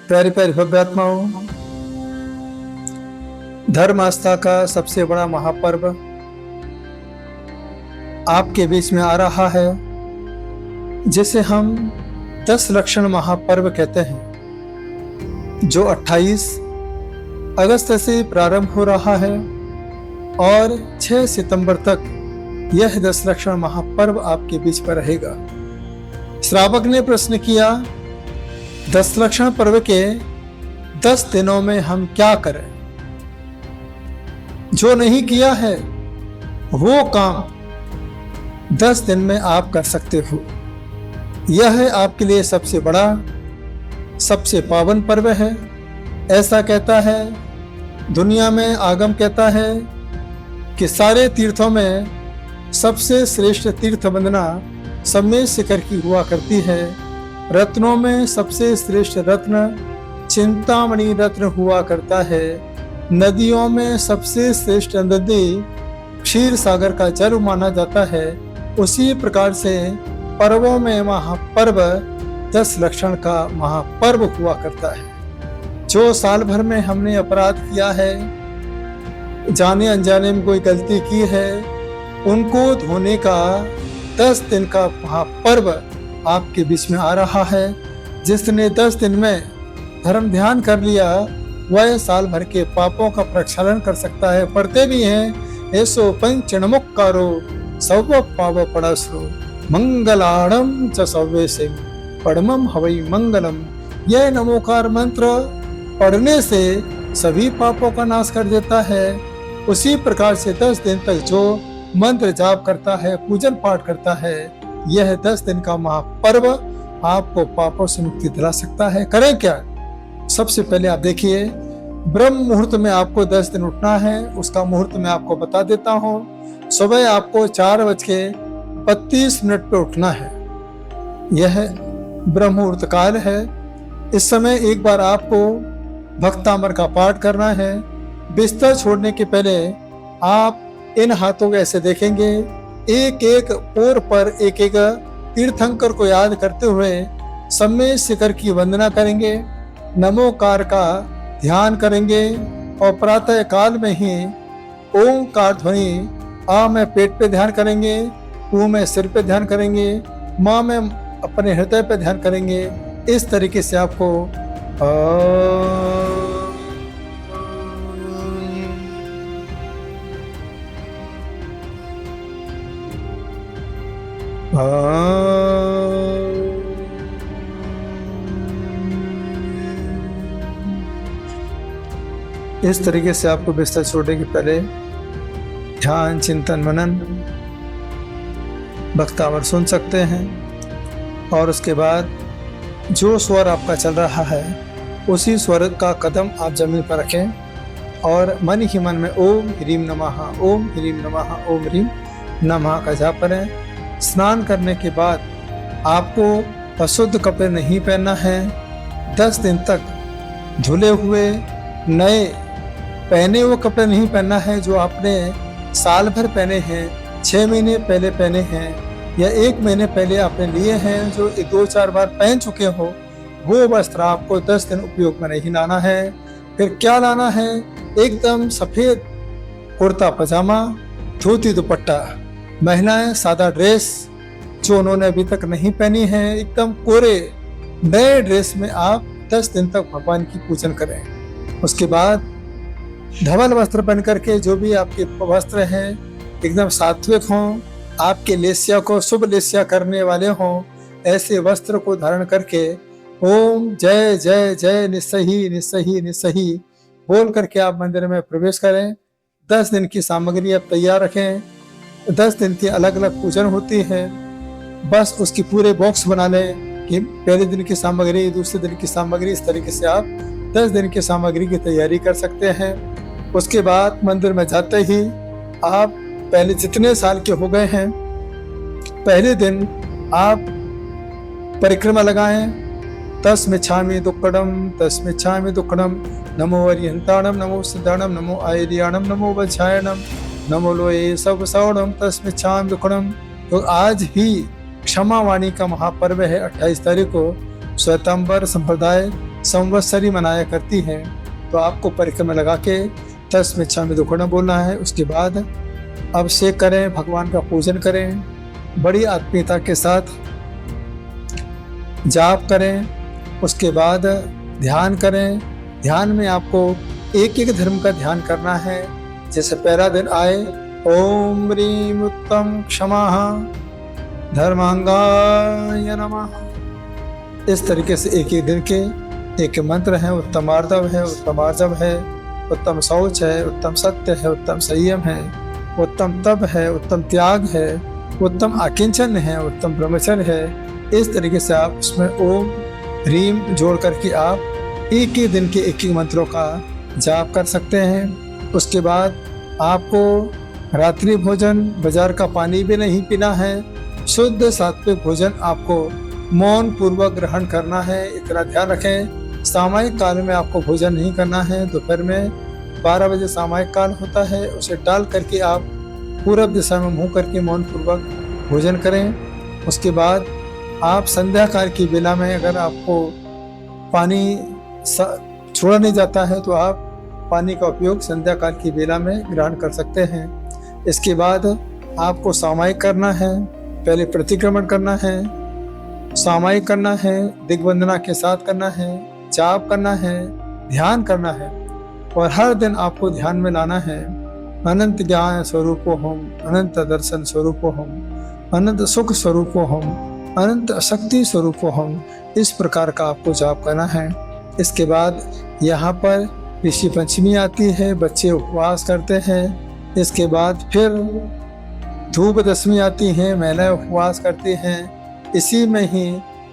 प्यारी प्यारी भव्य आत्माओं, धर्म आस्था का सबसे बड़ा महापर्व आपके बीच में आ रहा है, जिसे हम 10 लक्षण महापर्व कहते हैं, जो 28 अगस्त से प्रारंभ हो रहा है और 6 सितंबर तक यह 10 लक्षण महापर्व आपके बीच पर रहेगा। श्रावक ने प्रश्न किया, 10 लक्षण पर्व के 10 दिनों में हम क्या करें? जो नहीं किया है वो काम 10 दिन में आप कर सकते हो। यह है आपके लिए सबसे बड़ा, सबसे पावन पर्व है। ऐसा कहता है दुनिया में, आगम कहता है कि सारे तीर्थों में सबसे श्रेष्ठ तीर्थ वंदना समय शिखर की हुआ करती है। रत्नों में सबसे श्रेष्ठ रत्न चिंतामणि रत्न हुआ करता है। नदियों में सबसे श्रेष्ठ नदी क्षीर सागर का जल माना जाता है। उसी प्रकार से पर्वों में महापर्व 10 लक्षण का महापर्व हुआ करता है। जो साल भर में हमने अपराध किया है, जाने अनजाने में कोई गलती की है, उनको धोने का 10 दिन का महापर्व आपके बीच में आ रहा है। जिसने 10 दिन में धर्म ध्यान कर लिया, वह साल भर के पापों का प्रक्षालन कर सकता है। पढ़ते भी हैं, ऐसो पंचणमुक्कारो सव पाव पड़सरो मंगलाणम च सव्य से पड़मम हवई मंगलम। यह नमोकार मंत्र पढ़ने से सभी पापों का नाश कर देता है। उसी प्रकार से 10 दिन तक जो मंत्र जाप करता है, पूजन पाठ करता है, यह 10 दिन का महापर्व आपको पापों से मुक्ति दिला सकता है। करें क्या? सबसे पहले आप देखिए, ब्रह्म मुहूर्त में आपको 10 दिन उठना है। उसका मुहूर्त मैं आपको बता देता हूँ। सुबह आपको 4:32 पे उठना है। यह ब्रह्म मुहूर्त काल है। इस समय एक बार आपको भक्तामर का पाठ करना है। बिस्तर छोड़ने के पहले आप इन हाथों को ऐसे देखेंगे, एक एक ओर पर एक एक तीर्थंकर को याद करते हुए समय शिखर की वंदना करेंगे, नमोकार का ध्यान करेंगे और प्रातः काल में ही ओंकार ध्वनि आ में पेट पे ध्यान करेंगे, ऊ में सिर पे ध्यान करेंगे, माँ में अपने हृदय पे ध्यान करेंगे। इस तरीके से आपको इस तरीके से आपको बिस्तर छोड़ने के पहले ध्यान, चिंतन, मनन, भक्तावर सुन सकते हैं। और उसके बाद जो स्वर आपका चल रहा है, उसी स्वर का कदम आप जमीन पर रखें और मन ही मन में ओम ह्रीम नमः, ओम ह्रीम नमः, ओम ह्रीम नमः का जाप करें। स्नान करने के बाद आपको अशुद्ध कपड़े नहीं पहनना है। 10 दिन तक धुले हुए नए पहने हुए कपड़े नहीं पहनना है, जो आपने साल भर पहने हैं, 6 महीने पहले पहने हैं या 1 महीने पहले आपने लिए हैं, जो 2-4 बार पहन चुके हो, वो वस्त्र आपको 10 दिन उपयोग में नहीं लाना है। फिर क्या लाना है? एकदम सफेद कुर्ता पजामा, धोती दुपट्टा। महिलाएं सादा ड्रेस जो उन्होंने अभी तक नहीं पहनी है, एकदम कोरे नए ड्रेस में आप 10 दिन तक भगवान की पूजन करें। उसके बाद धवल वस्त्र पहन करके, जो भी आपके वस्त्र हैं एकदम सात्विक हों, आपके लेस्या को शुभ लेस्या करने वाले हों, ऐसे वस्त्र को धारण करके ओम जय जय जय निस्सही निस्सही निस्सही बोल करके आप मंदिर में प्रवेश करें। 10 दिन की सामग्री आप तैयार रखें। 10 दिन की अलग अलग पूजन होती है। बस उसकी पूरे बॉक्स बना लें कि पहले दिन की सामग्री, दूसरे दिन की सामग्री, इस तरीके से आप 10 दिन की सामग्री की तैयारी कर सकते हैं। उसके बाद मंदिर में जाते ही आप पहले जितने साल के हो गए हैं, पहले दिन आप परिक्रमा लगाएं। तस्मिच्छामि दुक्कडम तस्मिच्छामि दुक्कडम, नमो अरिहंताणम, नमो सिद्धाणम, नमो आयर्याणम, नमो वज्रायणम, नमो लोये सब सवणम तस्मिच्छामि दुक्कडम। तो आज ही क्षमा वाणी का महापर्व है। 28 तारीख को श्वेतांबर संप्रदाय संवत्सरी मनाया करती हैं। तो आपको परिक्रमा लगा के 10 मिच्छामि दुक्कड़म बोलना है। उसके बाद अभिषेक करें, भगवान का पूजन करें, बड़ी आत्मीयता के साथ जाप करें। उसके बाद ध्यान करें। ध्यान में आपको एक एक धर्म का ध्यान करना है। जैसे पहला दिन आए, ओम ह्रीम उत्तम क्षमा धर्मांगाय नमः। इस तरीके से एक एक दिन के एक मंत्र है। उत्तम आर्दव है, उत्तम आर्जव है, उत्तम शौच है, उत्तम सत्य है, उत्तम संयम है, उत्तम तप है, उत्तम त्याग है, उत्तम आकिंचन है, उत्तम ब्रह्मचर्य है। इस तरीके से आप उसमें ओम ह्रीम जोड़ करके आप एक ही दिन के एक ही मंत्रों का जाप कर सकते हैं। उसके बाद आपको रात्रि भोजन, बाजार का पानी भी नहीं पीना है। शुद्ध सात्विक भोजन आपको मौन पूर्वक ग्रहण करना है, इतना ध्यान रखें। सामायिक काल में आपको भोजन नहीं करना है। दोपहर में 12 बजे सामायिक काल होता है, उसे टाल करके आप पूरब दिशा में मुंह करके मौन पूर्वक भोजन करें। उसके बाद आप संध्या काल की बेला में अगर आपको पानी छोड़ा नहीं जाता है तो आप पानी का उपयोग संध्या काल की बेला में ग्रहण कर सकते हैं। इसके बाद आपको सामायिक करना है, पहले प्रतिक्रमण करना है, सामायिक करना है, दिग्वंदना के साथ करना है, जाप करना है, ध्यान करना है। और हर दिन आपको ध्यान में लाना है अनंत ज्ञान स्वरूपो हम, अनंत दर्शन स्वरूपो हम, अनंत सुख स्वरूपो हम, अनंत शक्ति स्वरूपो हम। इस प्रकार का आपको जाप करना है। इसके बाद यहाँ पर ऋषि पंचमी आती है, बच्चे उपवास करते हैं। इसके बाद फिर धूप दशमी आती है, महिलाएं उपवास करती हैं। इसी में ही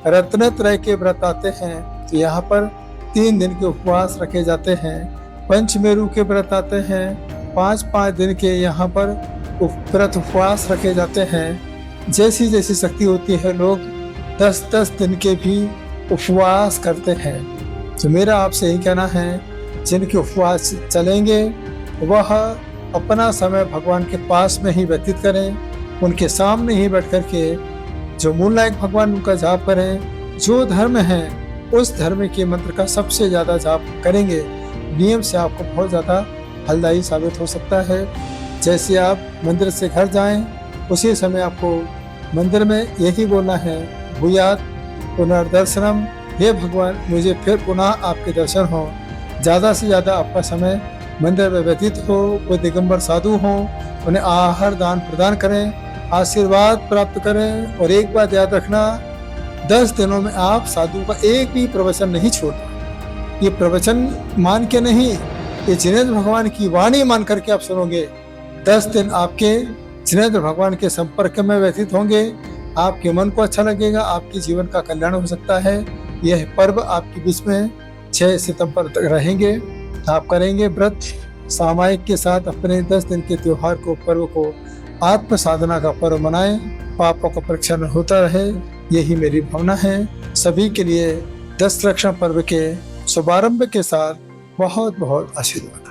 रत्नत्रय के व्रत आते हैं, तो यहाँ पर 3 दिन के उपवास रखे जाते हैं। पंचमेरु के व्रत आते हैं, 5-5 दिन के यहाँ पर व्रत उपवास रखे जाते हैं। जैसी जैसी शक्ति होती है लोग 10-10 दिन के भी उपवास करते हैं। तो मेरा आपसे यही कहना है, जिनके उपवास चलेंगे वह अपना समय भगवान के पास में ही व्यतीत करें, उनके सामने ही बैठ कर के जो मूलनायक भगवान उनका जाप करें। जो धर्म है उस धर्म के मंत्र का सबसे ज़्यादा जाप करेंगे, नियम से आपको बहुत ज़्यादा फलदायी साबित हो सकता है। जैसे आप मंदिर से घर जाएं, उसी समय आपको मंदिर में यही बोलना है, भूयात पुनर्दर्शनम, हे भगवान मुझे फिर पुनः आपके दर्शन हो। ज़्यादा से ज़्यादा आपका समय मंदिर में व्यतीत हो। कोई दिगंबर साधु हो, उन्हें आहार दान प्रदान करें, आशीर्वाद प्राप्त करें। और एक बात याद रखना, 10 दिनों में आप साधु का एक भी प्रवचन नहीं छोड़ना। ये प्रवचन मान के नहीं, ये जिनेंद्र भगवान की वाणी मान करके आप सुनोगे। 10 दिन आपके जिनेंद्र भगवान के संपर्क में व्यतीत होंगे, आपके मन को अच्छा लगेगा, आपके जीवन का कल्याण हो सकता है। यह पर्व आपके बीच में 6 सितंबर तक रहेंगे। आप करेंगे व्रत सामायिक के साथ अपने 10 दिन के त्योहार को, पर्व को आत्म साधना का पर्व मनाएं, पापों का प्रक्षालन होता रहे, यही मेरी भावना है। सभी के लिए 10 रक्षा पर्व के शुभारंभ के साथ बहुत बहुत आशीर्वाद।